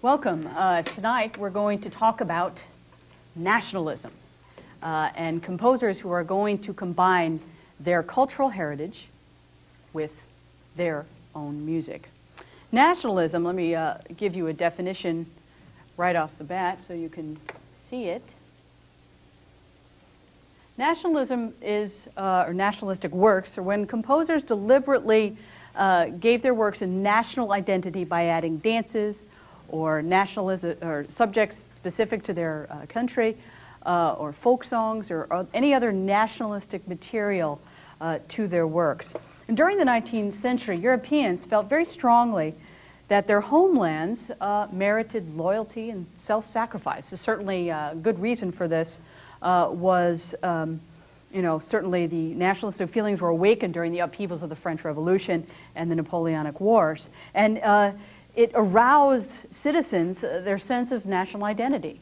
Welcome. Tonight we're going to talk about nationalism and composers who are going to combine their cultural heritage with their own music. Nationalism, let me give you a definition right off the bat so you can see it. Nationalism is, or nationalistic works, are when composers deliberately gave their works a national identity by adding dances or nationalism or subjects specific to their country, or folk songs, or any other nationalistic material to their works. And during the 19th century, Europeans felt very strongly that their homelands merited loyalty and self-sacrifice. So certainly a good reason for this was, certainly the nationalistic feelings were awakened during the upheavals of the French Revolution and the Napoleonic Wars. And it aroused citizens their sense of national identity.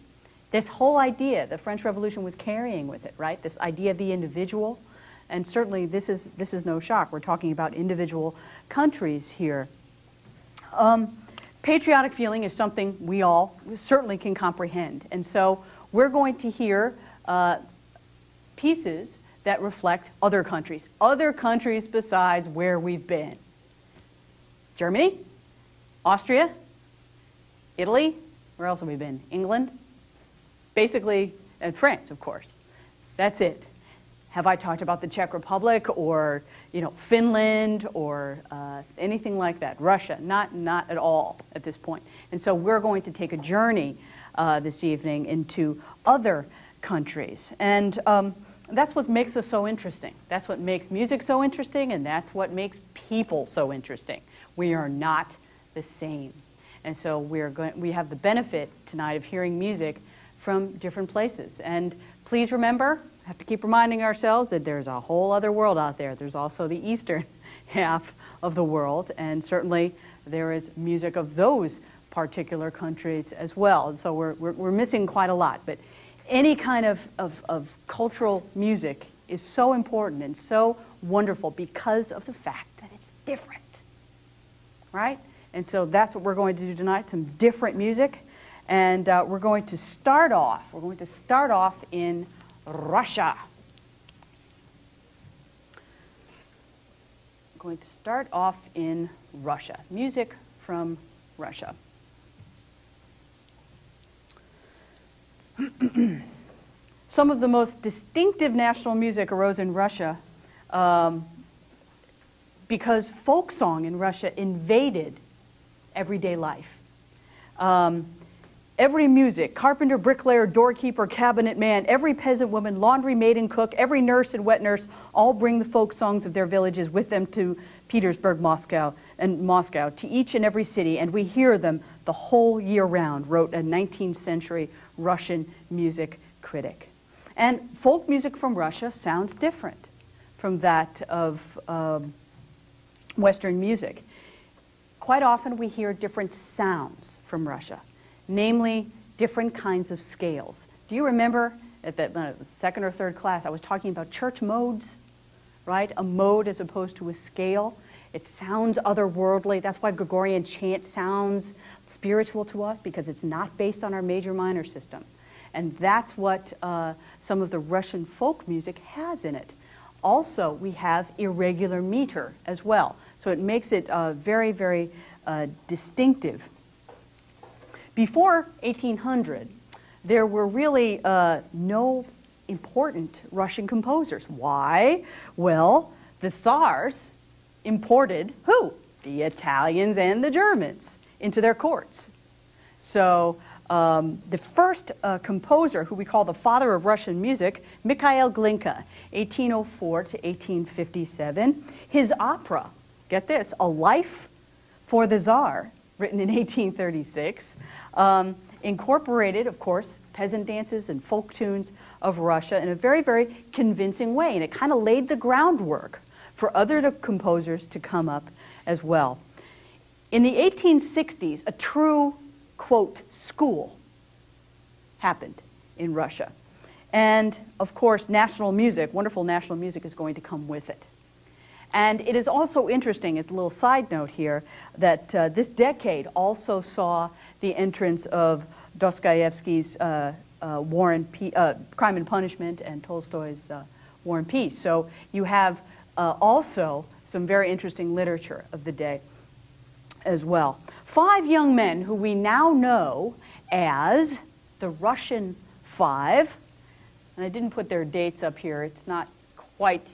This whole idea the French Revolution was carrying with it, right? This idea of the individual. And certainly this is no shock. We're talking about individual countries here. Patriotic feeling is something we all certainly can comprehend. And so we're going to hear pieces that reflect other countries besides where we've been. Germany, Austria, Italy, where else have we been? England, basically, and France, of course. That's it. Have I talked about the Czech Republic or, Finland or anything like that? Russia, not at all at this point. And so we're going to take a journey this evening into other countries. And that's what makes us so interesting. That's what makes music so interesting, and that's what makes people so interesting. We are not the same. And so we have the benefit tonight of hearing music from different places. And please remember, I have to keep reminding ourselves that there's a whole other world out there. There's also the eastern half of the world, and certainly there is music of those particular countries as well. So we're missing quite a lot. But any kind of cultural music is so important and so wonderful because of the fact that it's different, right? And so that's what we're going to do tonight, some different music. And we're going to start off in Russia. I'm going to start off in Russia. Music from Russia. Some of the most distinctive national music arose in Russia because folk song in Russia invaded everyday life. Every music, carpenter, bricklayer, doorkeeper, cabinet man, every peasant woman, laundry maid and cook, every nurse and wet nurse, all bring the folk songs of their villages with them to Petersburg, Moscow, to each and every city, and we hear them the whole year round, wrote a 19th century Russian music critic. And folk music from Russia sounds different from that of Western music. Quite often we hear different sounds from Russia, namely different kinds of scales. Do you remember at that second or third class I was talking about church modes, right? A mode as opposed to a scale. It sounds otherworldly. That's why Gregorian chant sounds spiritual to us, because it's not based on our major-minor system. And that's what some of the Russian folk music has in it. Also, we have irregular meter as well. So it makes it very, very distinctive. Before 1800, there were really no important Russian composers. Why? Well, the Tsars imported who? The Italians and the Germans into their courts. So the first composer, who we call the father of Russian music, Mikhail Glinka, 1804 to 1857. His opera, get this, A Life for the Tsar, written in 1836, incorporated, of course, peasant dances and folk tunes of Russia in a very, very convincing way. And it kind of laid the groundwork for other composers to come up as well. In the 1860s, a true, quote, school happened in Russia. And, of course, national music, wonderful national music, is going to come with it. And it is also interesting, as a little side note here, that this decade also saw the entrance of Dostoevsky's Crime and Punishment and Tolstoy's War and Peace. So you have also some very interesting literature of the day as well. 5 young men who we now know as the Russian Five, and I didn't put their dates up here, it's not quite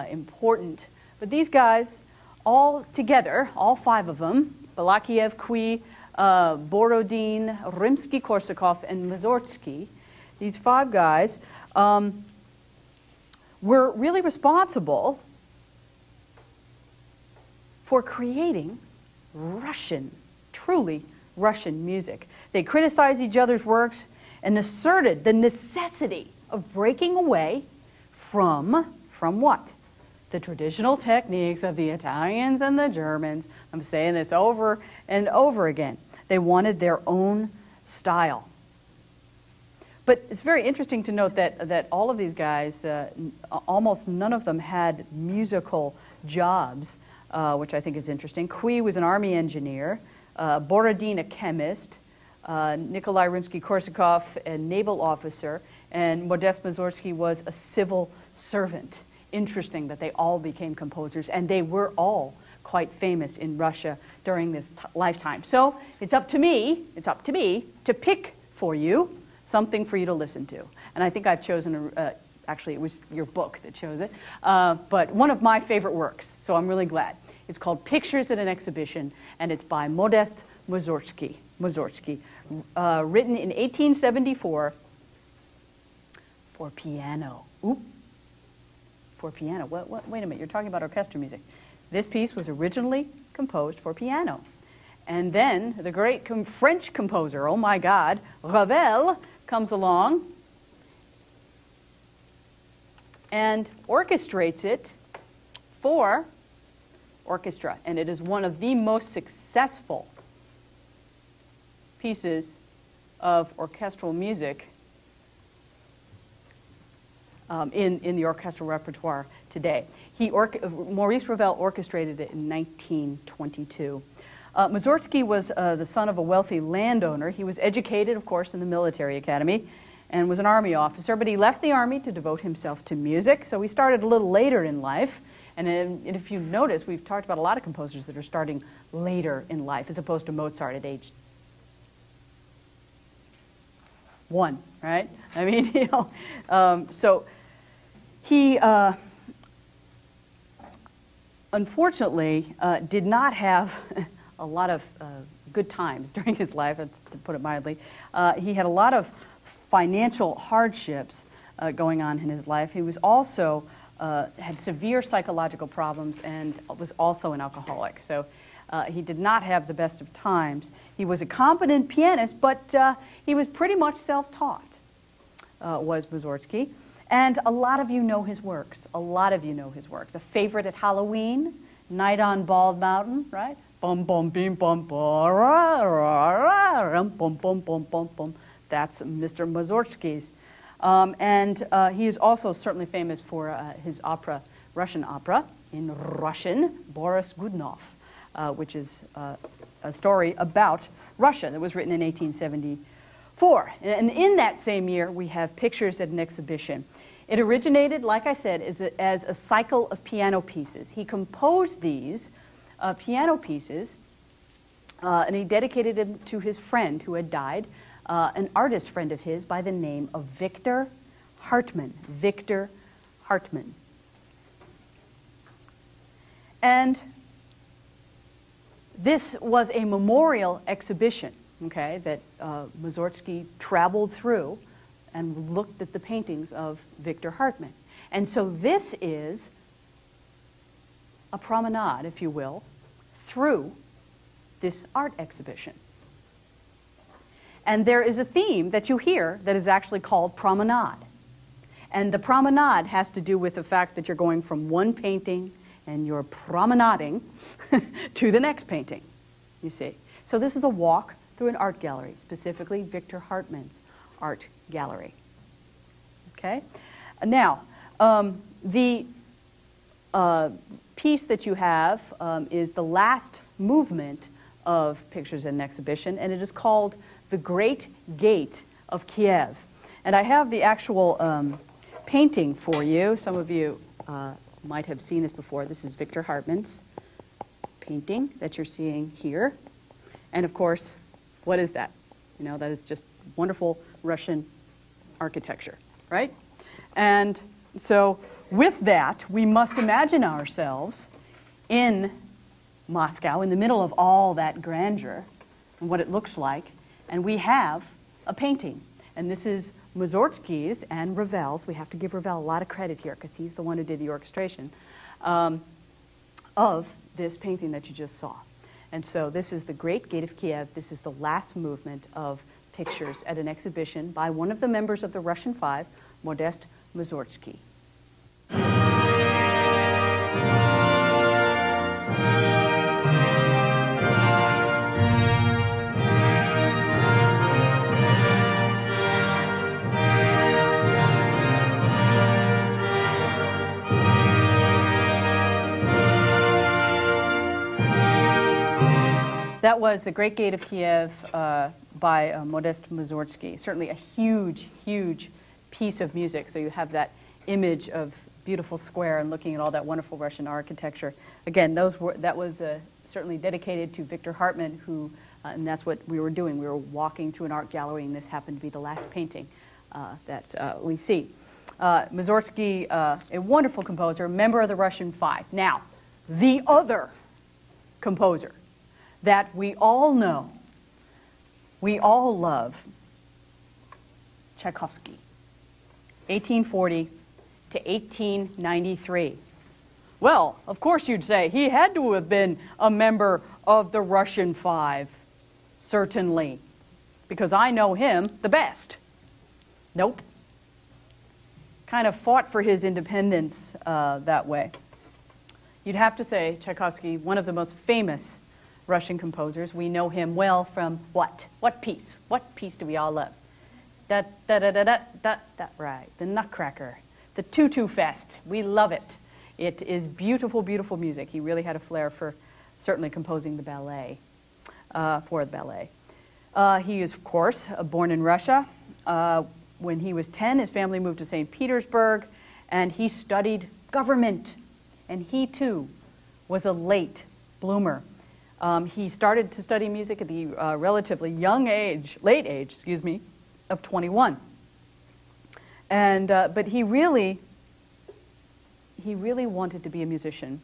important, but these guys all together, all 5 of them, Balakirev, Cui, Borodin, Rimsky-Korsakov, and Mussorgsky, these 5 guys were really responsible for creating Russian, truly Russian music. They criticized each other's works and asserted the necessity of breaking away from what? The traditional techniques of the Italians and the Germans. I'm saying this over and over again. They wanted their own style. But it's very interesting to note that all of these guys, almost none of them had musical jobs, which I think is interesting. Cui was an army engineer, Borodin a chemist, Nikolai Rimsky-Korsakov a naval officer, and Modest Mussorgsky was a civil servant. Interesting that they all became composers, and they were all quite famous in Russia during this lifetime. So it's up to me to pick for you something for you to listen to. And I think I've chosen, actually it was your book that chose it, but one of my favorite works, so I'm really glad. It's called Pictures at an Exhibition, and it's by Modest Mussorgsky, written in 1874 for piano. Oop. For piano. Wait a minute, you're talking about orchestra music. This piece was originally composed for piano. And then the great French composer, oh my God, Ravel, comes along and orchestrates it for orchestra. And it is one of the most successful pieces of orchestral music in the orchestral repertoire today. Maurice Ravel orchestrated it in 1922. Mussorgsky was the son of a wealthy landowner. He was educated, of course, in the military academy and was an army officer, but he left the army to devote himself to music. So he started a little later in life. And if you notice, we've talked about a lot of composers that are starting later in life, as opposed to Mozart at age 1, right? I mean, you know, so he unfortunately did not have a lot of good times during his life, to put it mildly. He had a lot of financial hardships going on in his life. He was also had severe psychological problems and was also an alcoholic. So he did not have the best of times. He was a competent pianist, but he was pretty much self-taught, was Mussorgsky. And a lot of you know his works. A lot of you know his works. A favorite at Halloween, Night on Bald Mountain, right? Bum bum bim bum ba ra ra ra bum bum bum bum bum. That's Mr. Mussorgsky's. And he is also certainly famous for his opera, Russian opera, in Russian, Boris Godunov, which is a story about Russia that was written in 1874. And in that same year, we have Pictures at an Exhibition. It originated, like I said, as a cycle of piano pieces. He composed these piano pieces, and he dedicated them to his friend who had died, an artist friend of his by the name of Victor Hartmann. Victor Hartmann. And this was a memorial exhibition, okay, that Mussorgsky traveled through and looked at the paintings of Victor Hartmann. And so this is a promenade, if you will, through this art exhibition. And there is a theme that you hear that is actually called promenade. And the promenade has to do with the fact that you're going from one painting and you're promenading to the next painting, you see. So this is a walk through an art gallery, specifically Victor Hartmann's art gallery. Okay? Now, the piece that you have is the last movement of Pictures in an Exhibition, and it is called The Great Gate of Kiev. And I have the actual painting for you. Some of you might have seen this before. This is Victor Hartmann's painting that you're seeing here. And of course, what is that? You know, that is just wonderful Russian architecture, right? And so with that, we must imagine ourselves in Moscow, in the middle of all that grandeur and what it looks like, and we have a painting. And this is Mussorgsky's and Ravel's. We have to give Ravel a lot of credit here because he's the one who did the orchestration of this painting that you just saw. And so this is the Great Gate of Kiev. This is the last movement of Pictures at an Exhibition by one of the members of the Russian Five, Modest Mussorgsky. That was The Great Gate of Kiev by Modest Mussorgsky. Certainly a huge, huge piece of music. So you have that image of beautiful square and looking at all that wonderful Russian architecture. Again, that was certainly dedicated to Victor Hartmann, who, and that's what we were doing. We were walking through an art gallery, and this happened to be the last painting that we see. Mussorgsky, a wonderful composer, member of the Russian Five. Now, the other composer that we all know, we all love, Tchaikovsky, 1840 to 1893. Well, of course you'd say he had to have been a member of the Russian Five, certainly, because I know him the best. Nope. Kind of fought for his independence that way. You'd have to say Tchaikovsky, one of the most famous Russian composers. We know him well from what? What piece? What piece do we all love? Da da da da da da da. Right, the Nutcracker, the Tutu Fest. We love it. It is beautiful, beautiful music. He really had a flair for certainly composing the ballet, for the ballet. He is, of course, born in Russia. When he was 10, his family moved to St. Petersburg, and he studied government. And he, too, was a late bloomer. He started to study music at the relatively late age, of 21. And but he really wanted to be a musician.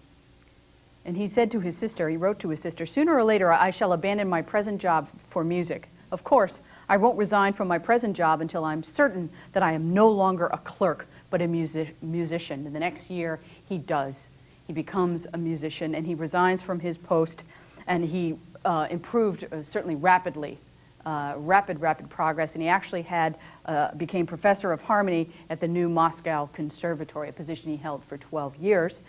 And he said to his sister, he wrote to his sister, "Sooner or later I shall abandon my present job for music. Of course, I won't resign from my present job until I'm certain that I am no longer a clerk, but a musician." And the next year he does. He becomes a musician, and he resigns from his post. And he improved certainly rapidly, rapid progress. And he actually became professor of harmony at the new Moscow Conservatory, a position he held for 12 years.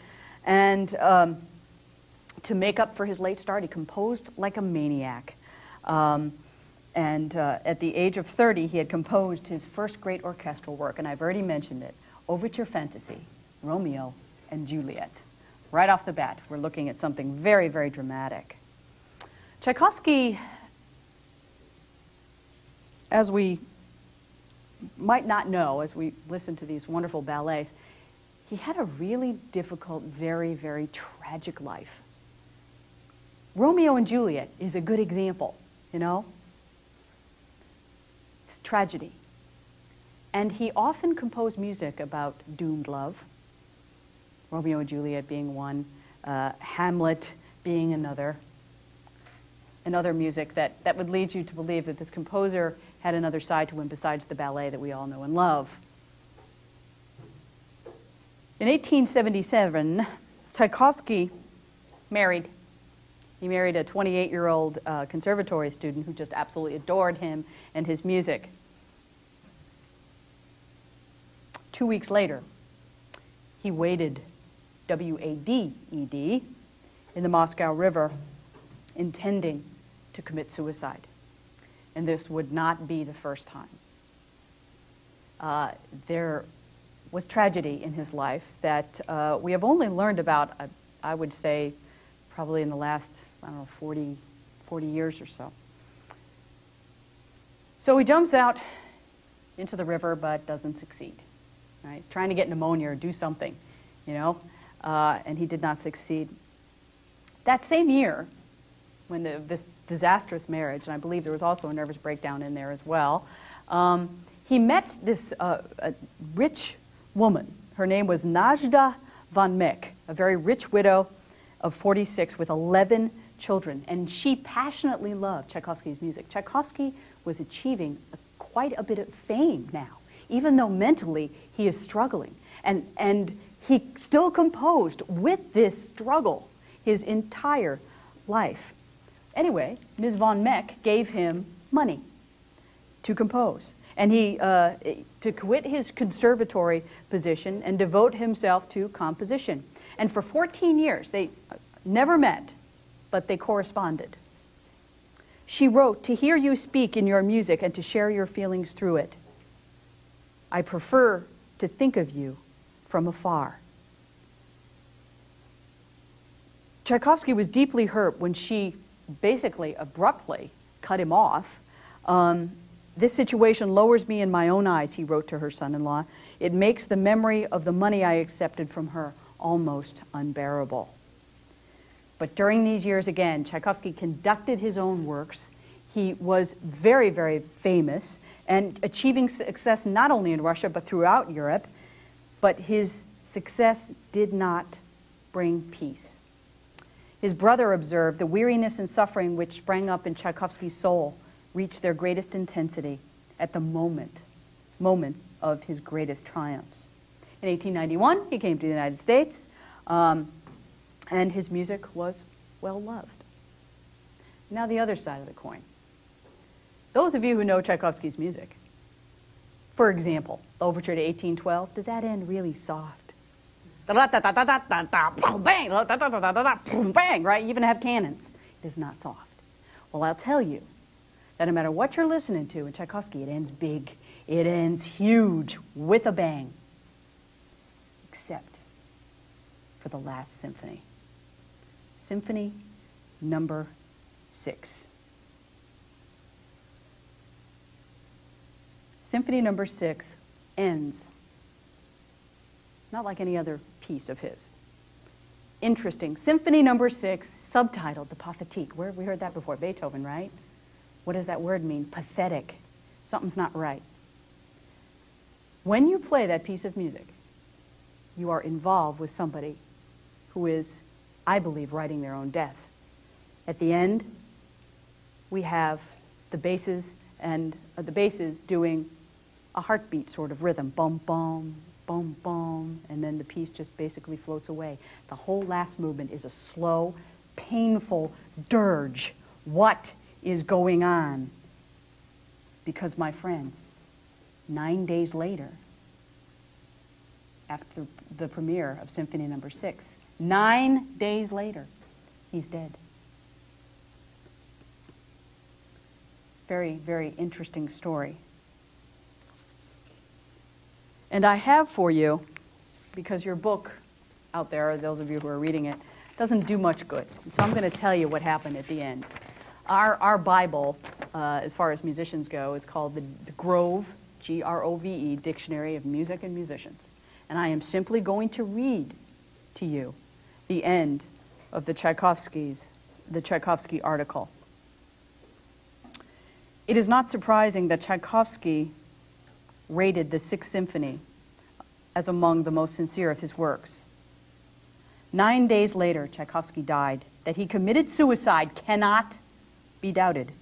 And to make up for his late start, he composed like a maniac. And at the age of 30, he had composed his first great orchestral work, and I've already mentioned it, Overture Fantasy, Romeo and Juliet. Right off the bat, we're looking at something very, very dramatic. Tchaikovsky, as we might not know as we listen to these wonderful ballets, he had a really difficult, very, very tragic life. Romeo and Juliet is a good example, you know? It's tragedy. And he often composed music about doomed love, Romeo and Juliet being one, Hamlet being another, and other music that would lead you to believe that this composer had another side to him besides the ballet that we all know and love. In 1877, Tchaikovsky married. He married a 28-year-old conservatory student who just absolutely adored him and his music. 2 weeks later, he waded, W-A-D-E-D, in the Moscow River, intending to commit suicide. And this would not be the first time. There was tragedy in his life that we have only learned about, I would say, probably in the last, I don't know, 40 years or so. So he jumps out into the river but doesn't succeed. Right? He's trying to get pneumonia or do something, you know, and he did not succeed. That same year, when this disastrous marriage, and I believe there was also a nervous breakdown in there as well, he met this rich woman. Her name was Najda von Meck, a very rich widow of 46 with 11 children, and she passionately loved Tchaikovsky's music. Tchaikovsky was achieving quite a bit of fame now, even though mentally he is struggling. And he still composed with this struggle his entire life. Anyway, Ms. von Meck gave him money to compose. And he, to quit his conservatory position and devote himself to composition. And for 14 years, they never met, but they corresponded. She wrote, "To hear you speak in your music and to share your feelings through it. I prefer to think of you from afar." Tchaikovsky was deeply hurt when she basically abruptly cut him off. "This situation lowers me in my own eyes," he wrote to her son-in-law. "It makes the memory of the money I accepted from her almost unbearable." But during these years, again, Tchaikovsky conducted his own works. He was very, very famous and achieving success not only in Russia but throughout Europe. But his success did not bring peace. His brother observed the weariness and suffering which sprang up in Tchaikovsky's soul reached their greatest intensity at the moment of his greatest triumphs. In 1891, he came to the United States, and his music was well loved. Now the other side of the coin. Those of you who know Tchaikovsky's music, for example, the Overture to 1812, does that end really soft? Bang, right? You even have cannons. It is not soft. Well, I'll tell you that no matter what you're listening to in Tchaikovsky, it ends big. It ends huge with a bang. Except for the last symphony. Symphony Number 6. Symphony Number 6 ends not like any other piece of his. Interesting. Symphony Number 6, subtitled the Pathétique. Where have we heard that before? Beethoven, right? What does that word mean? Pathetic. Something's not right. When you play that piece of music, you are involved with somebody who is, I believe, writing their own death. At the end, we have the basses and the basses doing a heartbeat sort of rhythm, bum bum, bum bum, and then the piece just basically floats away. The whole last movement is a slow, painful dirge. What is going on? Because, my friends, 9 days later, after the premiere of Symphony Number 6, 9 days later, he's dead. It's a very, very interesting story. And I have for you, because your book out there, those of you who are reading it, doesn't do much good. So I'm going to tell you what happened at the end. Our Bible, as far as musicians go, is called the Grove, Grove, Dictionary of Music and Musicians. And I am simply going to read to you the end of the Tchaikovsky article. It is not surprising that Tchaikovsky rated the Sixth Symphony as among the most sincere of his works. 9 days later, Tchaikovsky died. That he committed suicide cannot be doubted.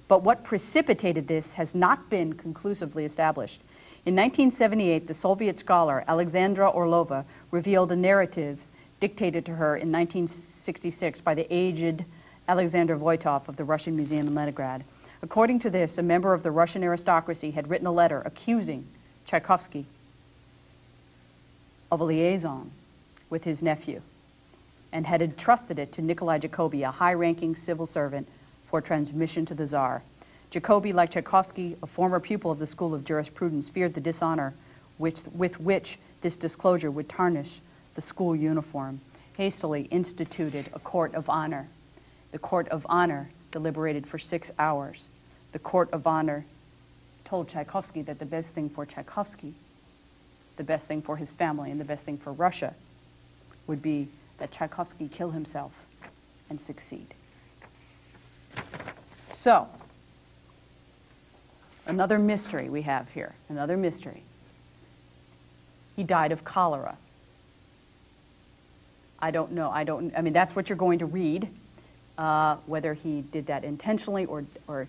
But what precipitated this has not been conclusively established. In 1978, the Soviet scholar Alexandra Orlova revealed a narrative dictated to her in 1966 by the aged Alexander Voitov of the Russian Museum in Leningrad. According to this, a member of the Russian aristocracy had written a letter accusing Tchaikovsky of a liaison with his nephew and had entrusted it to Nikolai Jacobi, a high-ranking civil servant, for transmission to the Tsar. Jacobi, like Tchaikovsky, a former pupil of the School of Jurisprudence, feared the dishonor with which This disclosure would tarnish the school uniform. Hastily instituted a court of honor. The court of honor deliberated for 6 hours. The court of honor told Tchaikovsky that the best thing for Tchaikovsky, the best thing for his family, and the best thing for Russia would be that Tchaikovsky kill himself and succeed. So, another mystery we have here, another mystery. He died of cholera. I don't know, I mean, that's what you're going to read. Whether he did that intentionally or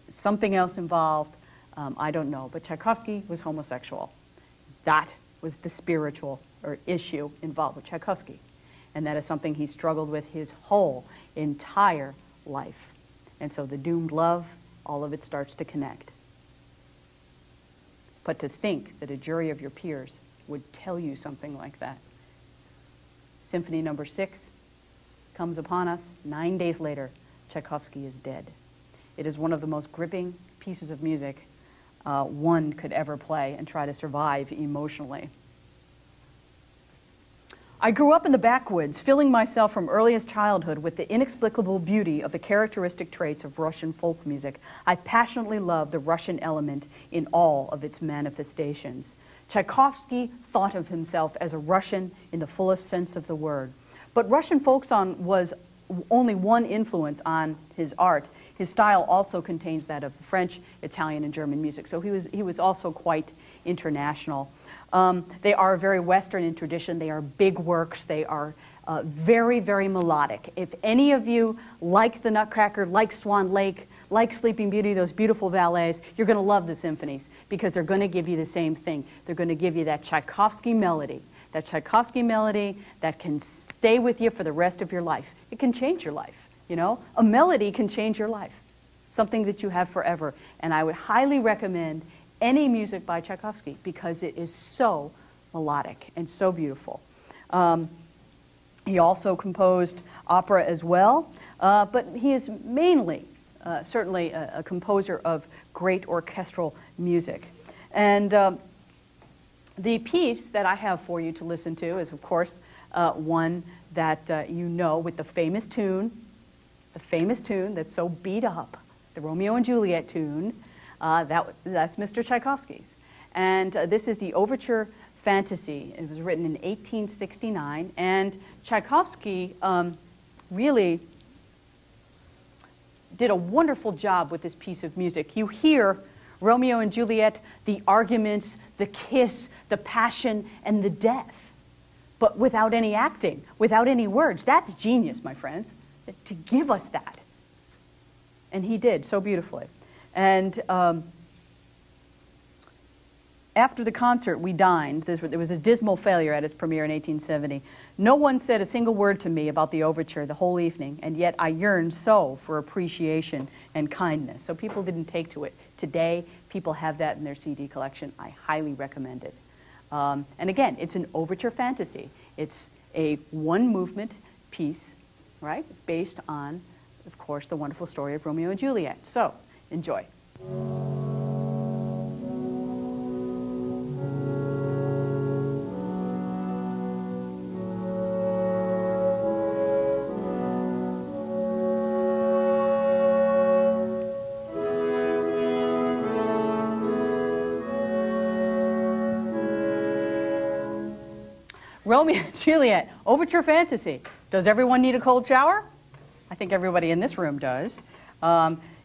something else involved, I don't know. But Tchaikovsky was homosexual. That was the spiritual issue involved with Tchaikovsky. And that is something he struggled with his whole entire life. And so the doomed love, all of it starts to connect. But to think that a jury of your peers would tell you something like that. Symphony Number 6 comes upon us. 9 days later, Tchaikovsky is dead. It is one of the most gripping pieces of music one could ever play and try to survive emotionally. I grew up in the backwoods, filling myself from earliest childhood with the inexplicable beauty of the characteristic traits of Russian folk music. I passionately love the Russian element in all of its manifestations. Tchaikovsky thought of himself as a Russian in the fullest sense of the word. But Russian folk song was only one influence on his art. His style also contains that of French, Italian, and German music. So he was also quite international. They are very Western in tradition. They are big works. They are very, very melodic. If any of you like the Nutcracker, like Swan Lake, like Sleeping Beauty, those beautiful ballets, you're going to love the symphonies because they're going to give you the same thing. They're going to give you that Tchaikovsky melody that can stay with you for the rest of your life. It can change your life, you know? A melody can change your life, something that you have forever. And I would highly recommend any music by Tchaikovsky because it is so melodic and so beautiful. He also composed opera as well, but he is mainly, certainly a composer of great orchestral music. And the piece that I have for you to listen to is, of course, one that you know with the famous tune that's so beat up, the Romeo and Juliet tune. That's Mr. Tchaikovsky's. And this is the Overture Fantasy. It was written in 1869, and Tchaikovsky really did a wonderful job with this piece of music. You hear Romeo and Juliet, the arguments, the kiss, the passion, and the death, but without any acting, without any words. That's genius, my friends, to give us that. And he did so beautifully. And after the concert, we dined. There was a dismal failure at its premiere in 1870. No one said a single word to me about the overture the whole evening, and yet I yearned so for appreciation and kindness. So people didn't take to it. Today, people have that in their CD collection. I highly recommend it. And again, it's an overture fantasy. It's a one-movement piece, right, based on, of course, the wonderful story of Romeo and Juliet. So, enjoy. Romeo and Juliet, Overture Fantasy. Does everyone need a cold shower? I think everybody in this room does.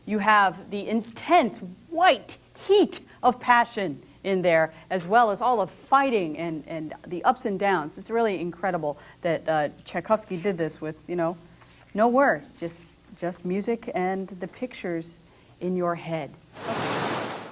You have the intense white heat of passion in there, as well as all the fighting and the ups and downs. It's really incredible that Tchaikovsky did this with, you know, no words, just music and the pictures in your head. Okay.